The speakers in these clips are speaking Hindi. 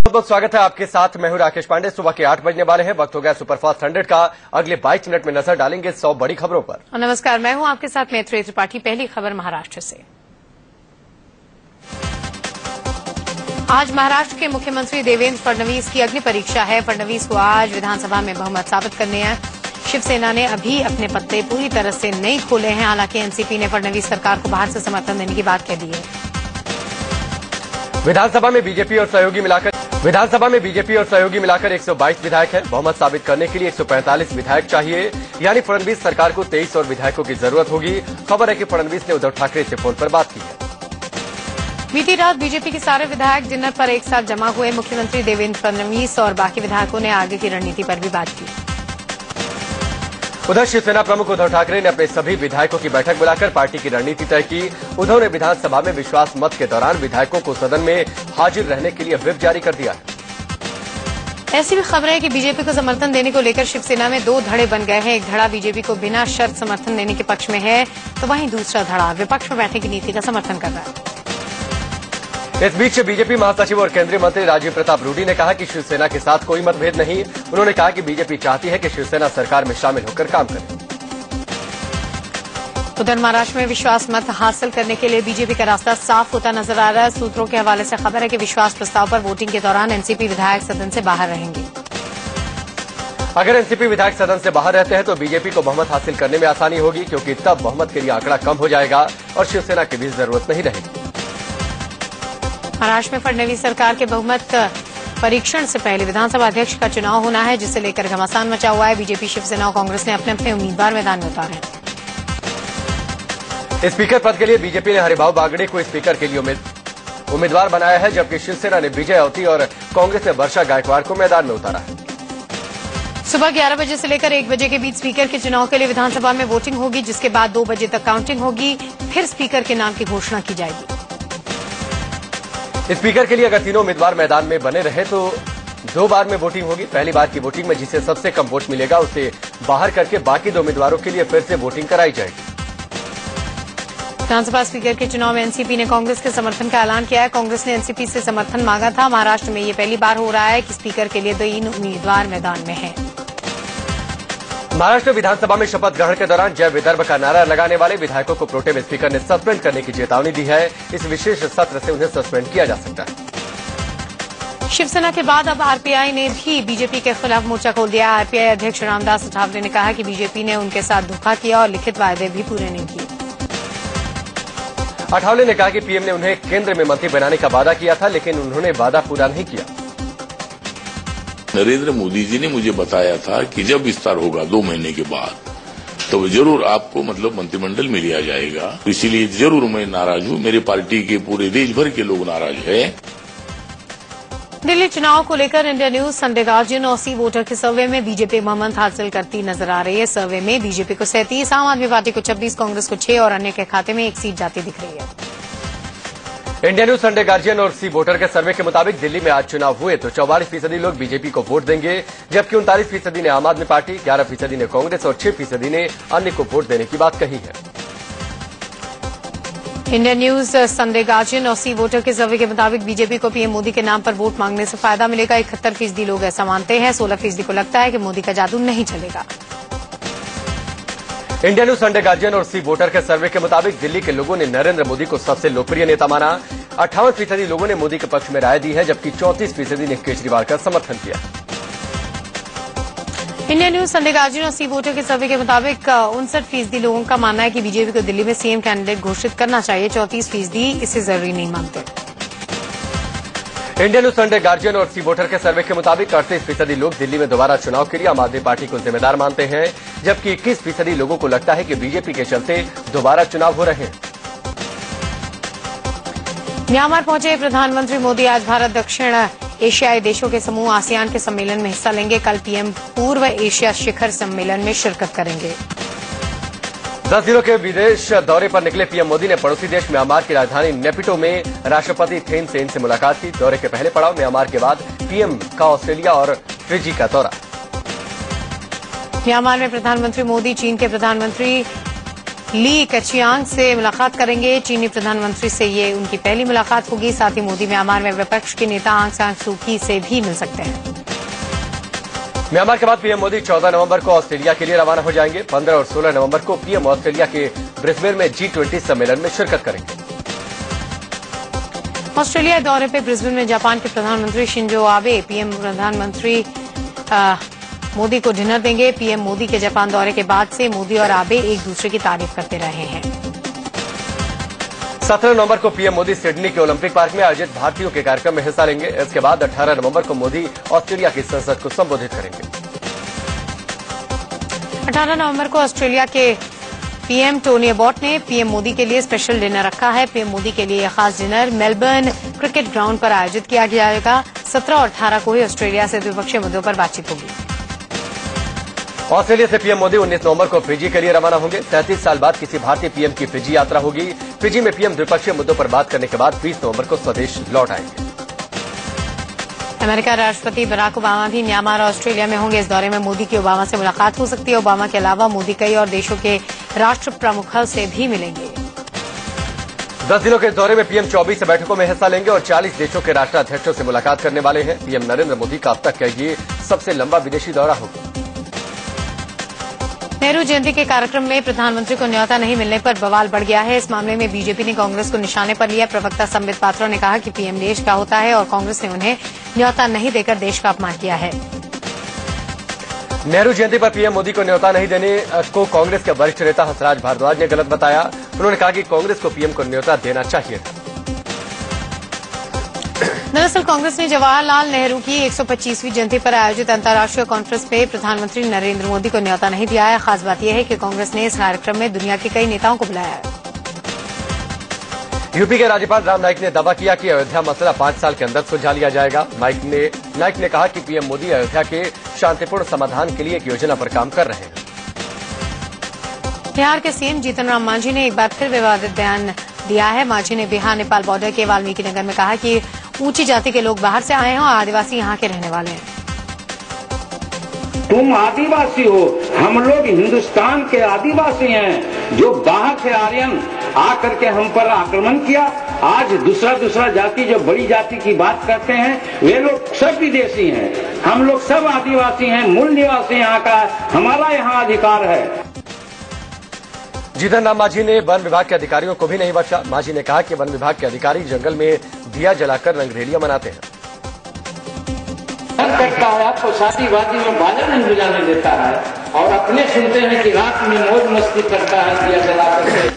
बहुत बहुत स्वागत है आपके साथ। मैं हूं राकेश पांडे। सुबह के 8 बजने वाले हैं। वक्त हो गया सुपरफास्ट 100 का। अगले 22 मिनट में नजर डालेंगे 100 बड़ी खबरों पर। नमस्कार, मैं हूं आपके साथ मैत्री त्रिपाठी। पहली खबर महाराष्ट्र से। आज महाराष्ट्र के मुख्यमंत्री देवेंद्र फडणवीस की अग्नि परीक्षा है। फडणवीस को आज विधानसभा में बहुमत साबित करने हैं। शिवसेना ने अभी अपने पत्ते पूरी तरह से नहीं खोले हैं। हालांकि एनसीपी ने फडणवीस सरकार को बाहर से समर्थन देने की बात कह दी है। विधानसभा में बीजेपी और सहयोगी मिलाकर 122 विधायक हैं। बहुमत साबित करने के लिए 145 विधायक चाहिए, यानी फडणवीस सरकार को 23 और विधायकों की जरूरत होगी। खबर है कि फडणवीस ने उद्धव ठाकरे से फोन पर बात की है। बीती रात बीजेपी के सारे विधायक डिनर पर एक साथ जमा हुए। मुख्यमंत्री देवेंद्र फडणवीस और बाकी विधायकों ने आगे की रणनीति पर भी बात की। उधर शिवसेना प्रमुख उद्धव ठाकरे ने अपने सभी विधायकों की बैठक बुलाकर पार्टी की रणनीति तय की। उद्धव ने विधानसभा में विश्वास मत के दौरान विधायकों को सदन में हाजिर रहने के लिए व्हिप जारी कर दिया है। ऐसी भी खबरें हैं कि बीजेपी को समर्थन देने को लेकर शिवसेना में दो धड़े बन गए हैं। एक धड़ा बीजेपी को बिना शर्त समर्थन देने के पक्ष में है, तो वहीं दूसरा धड़ा विपक्ष में बैठने की नीति का समर्थन कर रहा है। इस बीच बीजेपी महासचिव और केंद्रीय मंत्री राजीव प्रताप रूडी ने कहा कि शिवसेना के साथ कोई मतभेद नहीं। उन्होंने कहा कि बीजेपी चाहती है कि शिवसेना सरकार में शामिल होकर काम करे। उधर महाराष्ट्र में विश्वास मत हासिल करने के लिए बीजेपी का रास्ता साफ होता नजर आ रहा है। सूत्रों के हवाले से खबर है कि विश्वास प्रस्ताव पर वोटिंग के दौरान एनसीपी विधायक सदन से बाहर रहेंगे। अगर एनसीपी विधायक सदन से बाहर रहते हैं तो बीजेपी को बहुमत हासिल करने में आसानी होगी, क्योंकि तब बहुमत के लिए आंकड़ा कम हो जाएगा और शिवसेना की भी जरूरत नहीं रहेगी। महाराष्ट्र में फडणवीस सरकार के बहुमत परीक्षण से पहले विधानसभा अध्यक्ष का चुनाव होना है, जिसे लेकर घमासान मचा हुआ है। बीजेपी, शिवसेना और कांग्रेस ने अपने अपने उम्मीदवार मैदान में उतारे हैं। स्पीकर पद के लिए बीजेपी ने हरिभाऊ बागड़े को स्पीकर के लिए उम्मीदवार बनाया है, जबकि शिवसेना ने विजय अवती और कांग्रेस ने वर्षा गायकवाड़ को मैदान में उतारा है। सुबह 11 बजे से लेकर 1 बजे के बीच स्पीकर के चुनाव के लिए विधानसभा में वोटिंग होगी, जिसके बाद 2 बजे तक काउंटिंग होगी। फिर स्पीकर के नाम की घोषणा की जाएगी। स्पीकर के लिए अगर तीनों उम्मीदवार मैदान में बने रहे तो 2 बार में वोटिंग होगी। पहली बार की वोटिंग में जिसे सबसे कम वोट मिलेगा उसे बाहर करके बाकी 2 उम्मीदवारों के लिए फिर से वोटिंग कराई जाएगी। विधानसभा स्पीकर के चुनाव में एनसीपी ने कांग्रेस के समर्थन का ऐलान किया है। कांग्रेस ने एनसीपी से समर्थन मांगा था। महाराष्ट्र में ये पहली बार हो रहा है कि स्पीकर के लिए 2 उम्मीदवार मैदान में हैं। महाराष्ट्र विधानसभा में शपथ ग्रहण के दौरान जय विदर्भ का नारा लगाने वाले विधायकों को प्रोटेम स्पीकर ने सस्पेंड करने की चेतावनी दी है। इस विशेष सत्र से उन्हें सस्पेंड किया जा सकता है। शिवसेना के बाद अब आरपीआई ने भी बीजेपी के खिलाफ मोर्चा खोल दिया। आरपीआई अध्यक्ष रामदास अठावले ने कहा कि बीजेपी ने उनके साथ धोखा किया और लिखित वायदे भी पूरे नहीं किए। अठावले ने कहा कि पीएम ने उन्हें केंद्र में मंत्री बनाने का वादा किया था, लेकिन उन्होंने वादा पूरा नहीं किया। नरेंद्र मोदी जी ने मुझे बताया था कि जब विस्तार होगा 2 महीने के बाद, तो जरूर आपको मंत्रिमंडल में लिया जाएगा। इसीलिए जरूर मैं नाराज हूं। मेरी पार्टी के पूरे देश भर के लोग नाराज हैं। दिल्ली चुनाव को लेकर इंडिया न्यूज, संडे गार्जियन और सी वोटर के सर्वे में बीजेपी बहुमत हासिल करती नजर आ रही है। सर्वे में बीजेपी को 37, आम आदमी पार्टी को 26, कांग्रेस को 6 और अन्य के खाते में 1 सीट जाती दिख रही है। इंडिया न्यूज, संडे गार्जियन और सी वोटर के सर्वे के मुताबिक दिल्ली में आज चुनाव हुए तो 44% लोग बीजेपी को वोट देंगे, जबकि 39% ने आम आदमी पार्टी, 11% ने कांग्रेस और 6% ने अन्य को वोट देने की बात कही है। इंडिया न्यूज, संडे गार्जियन और सी वोटर के सर्वे के मुताबिक बीजेपी को पीएम मोदी के नाम पर वोट मांगने से फायदा मिलेगा। 71% लोग ऐसा मानते हैं। 16% को लगता है कि मोदी का जादू नहीं चलेगा। इंडिया न्यूज, संडे गार्जियन और सी वोटर के सर्वे के मुताबिक दिल्ली के लोगों ने नरेंद्र मोदी को सबसे लोकप्रिय नेता माना। 58% लोगों ने मोदी के पक्ष में राय दी है, जबकि 34% ने केजरीवाल का समर्थन किया। इंडिया न्यूज, संडे गार्जियन और सी वोटर के सर्वे के मुताबिक 59% लोगों का मानना है कि बीजेपी को दिल्ली में सीएम कैंडिडेट घोषित करना चाहिए। 34% इसे जरूरी नहीं मानते। इंडिया न्यूज, संडे गार्जियन और सी वोटर के सर्वे के मुताबिक 38% लोग दिल्ली में दोबारा चुनाव के लिए आम आदमी पार्टी को जिम्मेदार मानते हैं, जबकि 21% लोगों को लगता है कि बीजेपी के चलते दोबारा चुनाव हो रहे हैं। म्यांमार पहुंचे प्रधानमंत्री मोदी आज भारत दक्षिण एशियाई देशों के समूह आसियान के सम्मेलन में हिस्सा लेंगे। कल पीएम पूर्व एशिया शिखर सम्मेलन में शिरकत करेंगे। 10 दिनों के विदेश दौरे पर निकले पीएम मोदी ने पड़ोसी देश म्यांमार की राजधानी नेपिटो में राष्ट्रपति थेन सेन से मुलाकात की। दौरे के पहले पड़ाव म्यांमार के बाद पीएम का ऑस्ट्रेलिया और फिजी का दौरा। म्यांमार में प्रधानमंत्री मोदी चीन के प्रधानमंत्री ली कचियांग से मुलाकात करेंगे। चीनी प्रधानमंत्री से ये उनकी पहली मुलाकात होगी। साथ ही मोदी म्यांमार में विपक्ष के नेता आंग सान सू की से भी मिल सकते हैं। म्यांमार के बाद पीएम मोदी 14 नवंबर को ऑस्ट्रेलिया के लिए रवाना हो जाएंगे। 15 और 16 नवंबर को पीएम ऑस्ट्रेलिया के ब्रिस्बेन में G20 सम्मेलन में शिरकत करेंगे। ऑस्ट्रेलिया दौरे पे ब्रिस्बेन में जापान के प्रधानमंत्री शिंजो आबे पीएम प्रधानमंत्री मोदी को डिनर देंगे। पीएम मोदी के जापान दौरे के बाद से मोदी और आबे एक दूसरे की तारीफ करते रहे हैं। 17 नवंबर को पीएम मोदी सिडनी के ओलंपिक पार्क में आयोजित भारतीयों के कार्यक्रम में हिस्सा लेंगे। इसके बाद 18 नवंबर को मोदी ऑस्ट्रेलिया की संसद को संबोधित करेंगे। 18 नवंबर को ऑस्ट्रेलिया के पीएम टोनी अबॉट ने पीएम मोदी के लिए स्पेशल डिनर रखा है। पीएम मोदी के लिए खास डिनर मेलबर्न क्रिकेट ग्राउंड पर आयोजित किया जाएगा। 17 और 18 को ही ऑस्ट्रेलिया से द्विपक्षीय मुद्दों पर बातचीत होगी। ऑस्ट्रेलिया से पीएम मोदी 19 नवंबर को फिजी के लिए रवाना होंगे। 33 साल बाद किसी भारतीय पीएम की फिजी यात्रा होगी। फिजी में पीएम द्विपक्षीय मुद्दों पर बात करने के बाद 20 नवंबर को स्वदेश लौट आएंगे। अमेरिका राष्ट्रपति बराक ओबामा भी म्यांमार और ऑस्ट्रेलिया में होंगे। इस दौरे में मोदी की ओबामा से मुलाकात हो सकती है। ओबामा के अलावा मोदी कई और देशों के राष्ट्र प्रमुखों से भी मिलेंगे। 10 दिनों के दौरे में पीएम 24 बैठकों में हिस्सा लेंगे और 40 देशों के राष्ट्राध्यक्षों से मुलाकात करने वाले हैं। पीएम नरेंद्र मोदी का अब तक का ये सबसे लंबा विदेशी दौरा होगा। नेहरू जयंती के कार्यक्रम में प्रधानमंत्री को न्योता नहीं मिलने पर बवाल बढ़ गया है। इस मामले में बीजेपी ने कांग्रेस को निशाने पर लिया। प्रवक्ता संबित पात्रा ने कहा कि पीएम देश का होता है और कांग्रेस ने उन्हें न्योता नहीं देकर देश का अपमान किया है। नेहरू जयंती पर पीएम मोदी को न्योता नहीं देने को कांग्रेस के वरिष्ठ नेता हंसराज भारद्वाज ने गलत बताया। उन्होंने कहा कि कांग्रेस को पीएम को न्योता देना चाहिए था। दरअसल कांग्रेस ने जवाहरलाल नेहरू की 125वीं जयंती पर आयोजित अंतर्राष्ट्रीय कॉन्फ्रेंस में प्रधानमंत्री नरेंद्र मोदी को न्योता नहीं दिया है। खास बात यह है कि कांग्रेस ने इस कार्यक्रम में दुनिया के कई नेताओं को बुलाया है। यूपी के राज्यपाल राम नाईक ने दावा किया कि अयोध्या मसला 5 साल के अंदर सुलझा लिया जाएगा। नाईक ने कहा कि पीएम मोदी अयोध्या के शांतिपूर्ण समाधान के लिए एक योजना पर काम कर रहे हैं। बिहार के सीएम जीतन राम मांझी ने एक बार फिर विवादित बयान दिया है। मांझी ने बिहार नेपाल बॉर्डर के वाल्मीकि नगर में कहा कि ऊंची जाति के लोग बाहर से आए हैं और आदिवासी यहाँ के रहने वाले हैं। तुम आदिवासी हो, हम लोग हिंदुस्तान के आदिवासी हैं जो बाहर से आर्यन आकर के हम पर आक्रमण किया। आज दूसरा जाति जो बड़ी जाति की बात करते हैं वे लोग सब विदेशी हैं। हम लोग सब आदिवासी हैं, मूल निवासी यहाँ का, हमारा यहाँ अधिकार है। जीतन राम मांझी ने वन विभाग के अधिकारियों को भी नहीं बख्शा। मांझी ने कहा कि वन विभाग के अधिकारी जंगल में दिया जलाकर रंगरेलियां मनाते हैं। करता है आपको शादी वादी में बाजा नहीं बजाने देता है और अपने सुनते हैं कि रात में मौज मस्ती करता है दिया जलाकर के।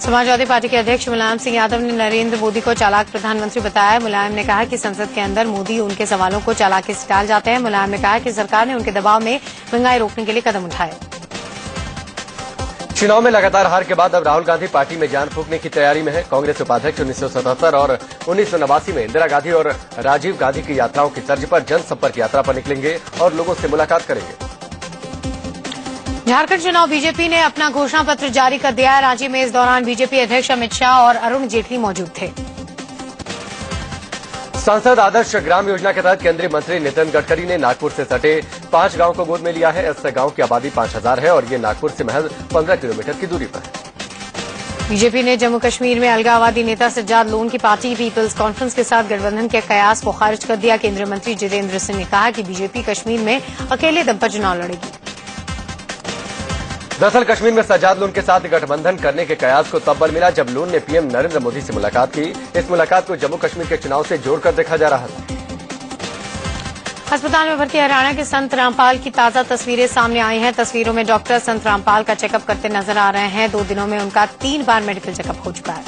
समाजवादी पार्टी के अध्यक्ष मुलायम सिंह यादव ने नरेंद्र मोदी को चालाक प्रधानमंत्री बताया। मुलायम ने कहा कि संसद के अंदर मोदी उनके सवालों को चालाकी से टाल जाते हैं। मुलायम ने कहा कि सरकार ने उनके दबाव में महंगाई रोकने के लिए कदम उठाए। चुनाव में लगातार हार के बाद अब राहुल गांधी पार्टी में जान फूंकने की तैयारी में है। कांग्रेस उपाध्यक्ष 1977 और 1989 में इंदिरा गांधी और राजीव गांधी की यात्राओं की तर्ज पर जनसंपर्क यात्रा पर निकलेंगे और लोगों से मुलाकात करेंगे। झारखंड चुनाव बीजेपी ने अपना घोषणा पत्र जारी कर दिया है। रांची में इस दौरान बीजेपी अध्यक्ष अमित शाह और अरुण जेटली मौजूद थे। सांसद आदर्श ग्राम योजना के तहत केंद्रीय मंत्री नितिन गडकरी ने नागपुर से सटे 5 गांव को गोद में लिया है। इस गांव की आबादी 5000 है और ये नागपुर से महज 15 किलोमीटर की दूरी पर है। बीजेपी ने जम्मू कश्मीर में अलगाववादी नेता सज्जाद लोन की पार्टी पीपल्स कॉन्फ्रेंस के साथ गठबंधन के कयास को खारिज कर दिया। केंद्रीय मंत्री जितेंद्र सिंह ने कहा कि बीजेपी कश्मीर में अकेले दम पर चुनाव लड़ेगी। दरअसल कश्मीर में सज्जाद लोन के साथ गठबंधन करने के कयास को तब बल मिला जब लोन ने पीएम नरेंद्र मोदी से मुलाकात की। इस मुलाकात को जम्मू कश्मीर के चुनाव से जोड़कर देखा जा रहा था। अस्पताल में भर्ती हरियाणा के संत रामपाल की ताजा तस्वीरें सामने आई हैं। तस्वीरों में डॉक्टर संत रामपाल का चेकअप करते नजर आ रहे हैं। 2 दिनों में उनका 3 बार मेडिकल चेकअप हो चुका है।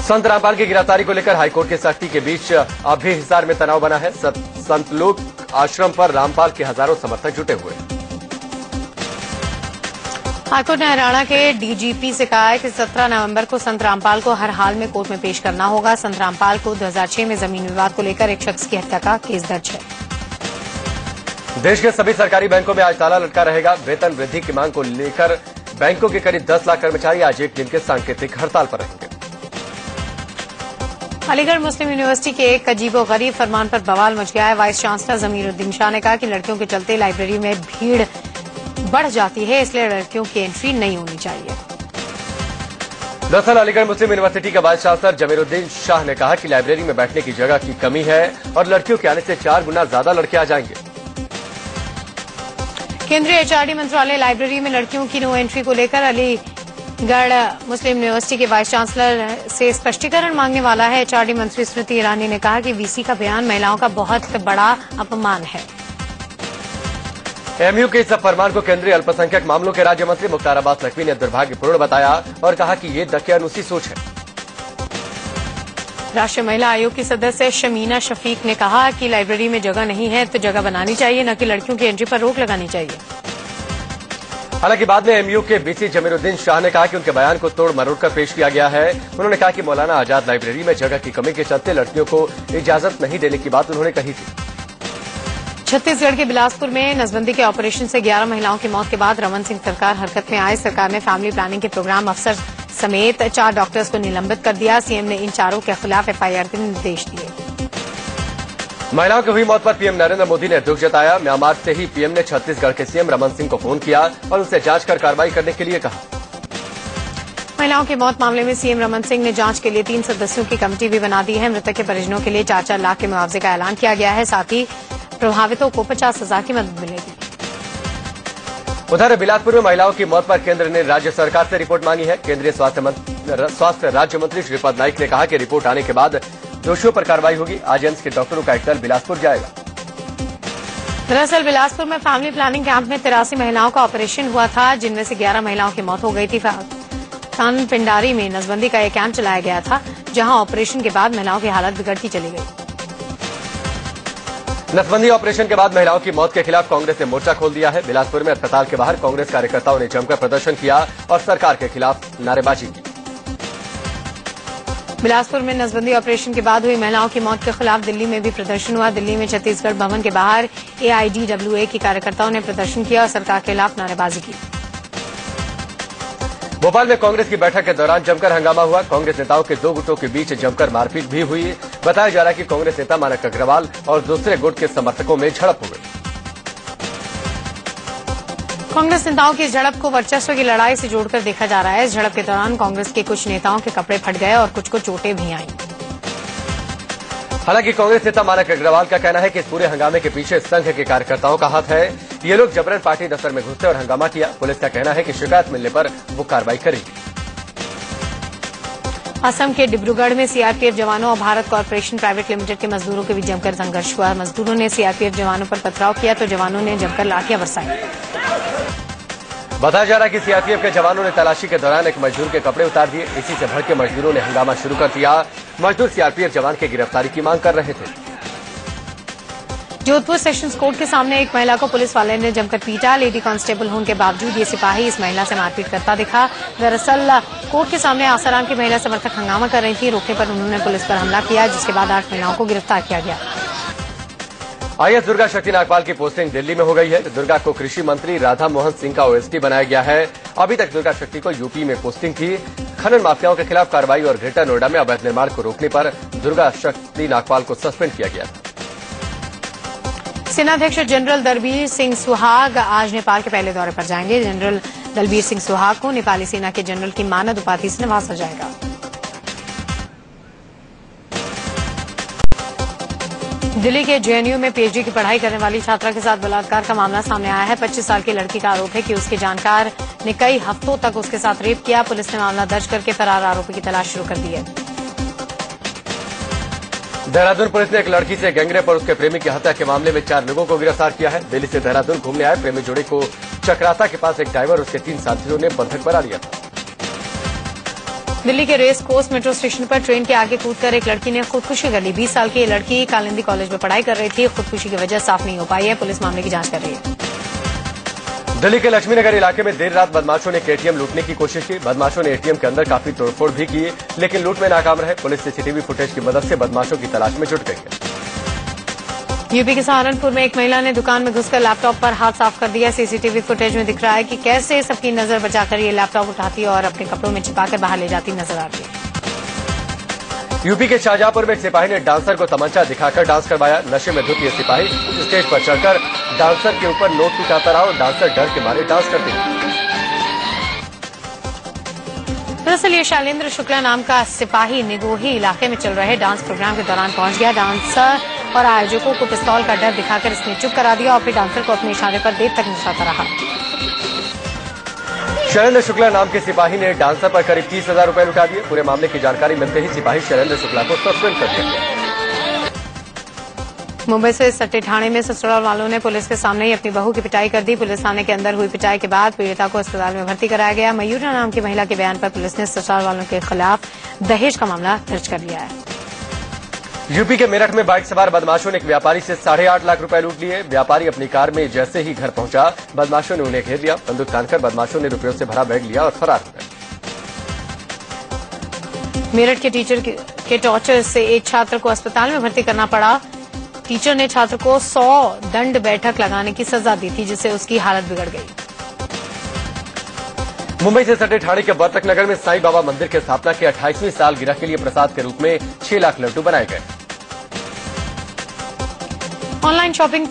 संत रामपाल की गिरफ्तारी को लेकर हाईकोर्ट की सख्ती के बीच अब भी हिसार में तनाव बना है। संत लोक आश्रम पर रामपाल के हजारों समर्थक जुटे हुए हैं। हाईकोर्ट ने हरियाणा के डीजीपी से कहा है कि 17 नवंबर को संत रामपाल को हर हाल में कोर्ट में पेश करना होगा। संत रामपाल को 2006 में जमीन विवाद को लेकर एक शख्स की हत्या का केस दर्ज है। देश के सभी सरकारी बैंकों में आज ताला लटका रहेगा। वेतन वृद्धि की मांग को लेकर बैंकों के करीब 10 लाख कर्मचारी आज एक दिन के सांकेतिक हड़ताल पर रहेंगे। अलीगढ़ मुस्लिम यूनिवर्सिटी के एक अजीबोगरीब फरमान पर बवाल मच गया है। वाइस चांसलर जमीरुद्दीन शाह ने कहा कि लड़कियों के चलते लाइब्रेरी में भीड़ बढ़ जाती है, इसलिए लड़कियों की एंट्री नहीं होनी चाहिए। दरअसल अलीगढ़ मुस्लिम यूनिवर्सिटी के वाइस चांसलर जमीरुद्दीन शाह ने कहा कि लाइब्रेरी में बैठने की जगह की कमी है और लड़कियों के आने से 4 गुना ज्यादा लड़के आ जाएंगे। केंद्रीय एचआरडी मंत्रालय लाइब्रेरी में लड़कियों की नो एंट्री को लेकर अलीगढ़ मुस्लिम यूनिवर्सिटी के वाइस चांसलर से स्पष्टीकरण मांगने वाला है। एचआरडी मंत्री स्मृति ईरानी ने कहा कि वीसी का बयान महिलाओं का बहुत बड़ा अपमान है। एमयू के इस फरमान को केंद्रीय अल्पसंख्यक मामलों के राज्य मंत्री मुख्तार अब्बास नकवी ने दुर्भाग्यपूर्ण बताया और कहा कि ये दकियानुसी सोच है। राष्ट्रीय महिला आयोग की सदस्य शमीना शफीक ने कहा कि लाइब्रेरी में जगह नहीं है तो जगह बनानी चाहिए, न कि लड़कियों की एंट्री पर रोक लगानी चाहिए। हालांकि बाद में एमयू के बीसी जमीरुद्दीन शाह ने कहा कि उनके बयान को तोड़ मरोड़ कर पेश किया गया है। उन्होंने कहा कि मौलाना आजाद लाइब्रेरी में जगह की कमी के चलते लड़कियों को इजाजत नहीं देने की बात उन्होंने कही थी। छत्तीसगढ़ के बिलासपुर में नसबंदी के ऑपरेशन से 11 महिलाओं की मौत के बाद रमन सिंह सरकार हरकत में आए। सरकार ने फैमिली प्लानिंग के प्रोग्राम अफसर समेत 4 डॉक्टर्स को निलंबित कर दिया। सीएम ने इन चारों के खिलाफ एफआईआर के निर्देश दिए। महिलाओं की हुई मौत पर पीएम नरेंद्र मोदी ने दुख जताया। म्यांमार से ही पीएम ने छत्तीसगढ़ के सीएम रमन सिंह को फोन किया और उनसे जांच कर कार्रवाई करने के लिए कहा। महिलाओं की मौत मामले में सीएम रमन सिंह ने जांच के लिए 3 सदस्यों की कमेटी भी बना दी है। मृतक के परिजनों के लिए 4-4 लाख के मुआवजे का ऐलान किया गया है। साथ ही प्रभावितों को 50,000 की मदद मिलेगी। उधर बिलासपुर में महिलाओं की मौत पर केंद्र ने राज्य सरकार से रिपोर्ट मांगी है। केंद्रीय स्वास्थ्य राज्य मंत्री श्रीपद नाइक ने कहा कि रिपोर्ट आने के बाद दोषियों पर कार्रवाई होगी। आज एम्स के डॉक्टरों का एक दल बिलासपुर जाएगा। दरअसल बिलासपुर में फैमिली प्लानिंग कैंप में 83 महिलाओं का ऑपरेशन हुआ था, जिनमें से 11 महिलाओं की मौत हो गई थी। कान पिंडारी में नसबंदी का एक कैंप चलाया गया था, जहां ऑपरेशन के बाद महिलाओं की हालत बिगड़ती चली गई। नसबंदी ऑपरेशन के बाद महिलाओं की मौत के खिलाफ कांग्रेस ने मोर्चा खोल दिया है। बिलासपुर में अस्पताल के बाहर कांग्रेस कार्यकर्ताओं ने जमकर प्रदर्शन किया और सरकार के खिलाफ नारेबाजी की। बिलासपुर में नसबंदी ऑपरेशन के बाद हुई महिलाओं की मौत के खिलाफ दिल्ली में भी प्रदर्शन हुआ। दिल्ली में छत्तीसगढ़ भवन के बाहर AIDWA की कार्यकर्ताओं ने प्रदर्शन किया और सरकार के खिलाफ नारेबाजी की। भोपाल में कांग्रेस की बैठक के दौरान जमकर हंगामा हुआ। कांग्रेस नेताओं के 2 गुटों के बीच जमकर मारपीट भी हुई। बताया जा रहा है कि कांग्रेस नेता मानक अग्रवाल और दूसरे गुट के समर्थकों में झड़प हो गई। कांग्रेस नेताओं की इस झड़प को वर्चस्व की लड़ाई से जोड़कर देखा जा रहा है। इस झड़प के दौरान कांग्रेस के कुछ नेताओं के कपड़े फट गए और कुछ को चोटें भी आईं। हालांकि कांग्रेस नेता मानक अग्रवाल का कहना है कि इस पूरे हंगामे के पीछे संघ के कार्यकर्ताओं का हाथ है। ये लोग जबरन पार्टी दफ्तर में घुसे और हंगामा किया। पुलिस का कहना है कि शिकायत मिलने पर वो कार्रवाई करेगी। असम के डिब्रूगढ़ में सीआरपीएफ जवानों और भारत कॉर्पोरेशन प्राइवेट लिमिटेड के मजदूरों के बीच जमकर संघर्ष हुआ। मजदूरों ने सीआरपीएफ जवानों पर पथराव किया तो जवानों ने जमकर लाठियां बरसाई। बताया जा रहा है कि सीआरपीएफ के जवानों ने तलाशी के दौरान एक मजदूर के कपड़े उतार दिए। इसी से भड़के मजदूरों ने हंगामा शुरू कर दिया। मजदूर सीआरपीएफ जवान की गिरफ्तारी की मांग कर रहे थे। जोधपुर सेशंस कोर्ट के सामने एक महिला को पुलिस वाले ने जमकर पीटा। लेडी कांस्टेबल होने के बावजूद ये सिपाही इस महिला से मारपीट करता दिखा। दरअसल कोर्ट के सामने आसाराम की महिला समर्थक हंगामा कर रही थी। रोकने पर उन्होंने पुलिस पर हमला किया, जिसके बाद 8 महिलाओं को गिरफ्तार किया गया। आईएएस दुर्गा शक्ति नागपाल की पोस्टिंग दिल्ली में हो गई है। दुर्गा को कृषि मंत्री राधा मोहन सिंह का OSD बनाया गया है। अभी तक दुर्गा शक्ति को यूपी में पोस्टिंग थी। खनन माफियाओं के खिलाफ कार्रवाई और ग्रेटर नोएडा में अवैध निर्माण को रोकने पर दुर्गा शक्ति नागपाल को सस्पेंड किया गया था। सेनाध्यक्ष जनरल दलबीर सिंह सुहाग आज नेपाल के पहले दौरे पर जाएंगे। जनरल दलबीर सिंह सुहाग को नेपाली सेना के जनरल की मानद उपाधि से नवाजा जाएगा। दिल्ली के JNU में PhD की पढ़ाई करने वाली छात्रा के साथ बलात्कार का मामला सामने आया है। 25 साल की लड़की का आरोप है कि उसके जानकार ने कई हफ्तों तक उसके साथ रेप किया। पुलिस ने मामला दर्ज करके फरार आरोपी की तलाश शुरू कर दी है। देहरादून पुलिस ने एक लड़की से गैंगरेप और उसके प्रेमी की हत्या के मामले में 4 लोगों को गिरफ्तार किया है। दिल्ली से देहरादून घूमने आए प्रेमी जोड़े को चक्राता के पास एक ड्राइवर और उसके 3 साथियों ने बंधक बना लिया था। दिल्ली के रेस कोर्स मेट्रो स्टेशन पर ट्रेन के आगे कूदकर एक लड़की ने खुदकुशी कर ली। 20 साल की ये लड़की कालिंदी कॉलेज में पढ़ाई कर रही थी। खुदकुशी की वजह साफ नहीं हो पाई है। पुलिस मामले की जांच कर रही है। दिल्ली के लक्ष्मीनगर इलाके में देर रात बदमाशों ने एक ATM लूटने की कोशिश की। बदमाशों ने ATM के अंदर काफी तोड़फोड़ भी की, लेकिन लूट में नाकाम रहे। पुलिस CCTV फुटेज की मदद से बदमाशों की तलाश में जुट गई है। यूपी के सहारनपुर में एक महिला ने दुकान में घुसकर लैपटॉप पर हाथ साफ कर दिया। CCTV फुटेज में दिख रहा है कि कैसे सबकी नजर बचाकर ये लैपटॉप उठाती और अपने कपड़ों में छिपाकर बाहर ले जाती नजर आती है। यूपी के शाहजहांपुर में एक सिपाही ने डांसर को तमंचा दिखाकर डांस करवाया। नशे में धुत ये सिपाही स्टेज पर चढ़कर डांसर के ऊपर नोट उठाता रहा और डांसर डर के मारे डांस करते रहे। दरअसल ये शैलेंद्र शुक्ला नाम का सिपाही निगोही इलाके में चल रहे डांस प्रोग्राम के दौरान पहुंच गया। डांसर और आयोजकों को पिस्तौल का डर दिखाकर इसने चुप करा दिया और फिर डांसर को अपने इशारे पर देर तक नचाता रहा। शैलेंद्र शुक्ला नाम के सिपाही ने डांसर पर करीब 30,000 रुपए लुटा दिए। पूरे मामले की जानकारी मिलते ही सिपाही शैलेंद्र शुक्ला को सस्पेंड कर दिया गया। मुंबई से सट्टे थाने में ससुराल वालों ने पुलिस के सामने ही अपनी बहू की पिटाई कर दी। पुलिस थाने के अंदर हुई पिटाई के बाद पीड़िता को अस्पताल में भर्ती कराया गया। मयूरा नाम की महिला के बयान पर पुलिस ने ससुराल वालों के खिलाफ दहेज का मामला दर्ज कर लिया है। यूपी के मेरठ में बाइक सवार बदमाशों ने एक व्यापारी से 8.5 लाख रुपए लूट लिए। व्यापारी अपनी कार में जैसे ही घर पहुंचा, बदमाशों ने उन्हें घेर लिया। बंदूक तानकर बदमाशों ने रुपयों से भरा बैग लिया और फरार हो गए। मेरठ के टीचर के टॉर्चर से एक छात्र को अस्पताल में भर्ती करना पड़ा। टीचर ने छात्र को 100 दंड बैठक लगाने की सजा दी थी, जिससे उसकी हालत बिगड़ गई। मुंबई से सटे ठाणे के वर्तक नगर में साईं बाबा मंदिर के स्थापना के 28वीं सालगिरह के लिए प्रसाद के रूप में 6 लाख लड्डू बनाए गए। ऑनलाइन शॉपिंग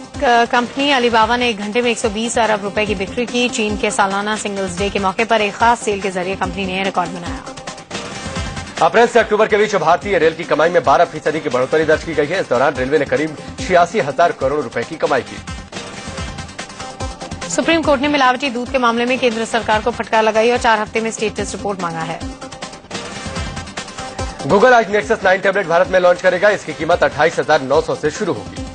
कंपनी अलीबाबा ने 1 घंटे में 120 अरब रुपए की बिक्री की। चीन के सालाना सिंगल्स डे के मौके पर एक खास सेल के जरिए कंपनी ने रिकॉर्ड बनाया। अप्रैल से अक्टूबर के बीच भारतीय रेल की कमाई में 12% की बढ़ोतरी दर्ज की गई है। इस दौरान रेलवे ने करीब 86,000 करोड़ रुपए की कमाई की। सुप्रीम कोर्ट ने मिलावटी दूध के मामले में केंद्र सरकार को फटकार लगाई और 4 हफ्ते में स्टेटस रिपोर्ट मांगा है। गूगल आज नेक्सस 9 टैबलेट भारत में लॉन्च करेगा। इसकी कीमत 28,900 से शुरू होगी।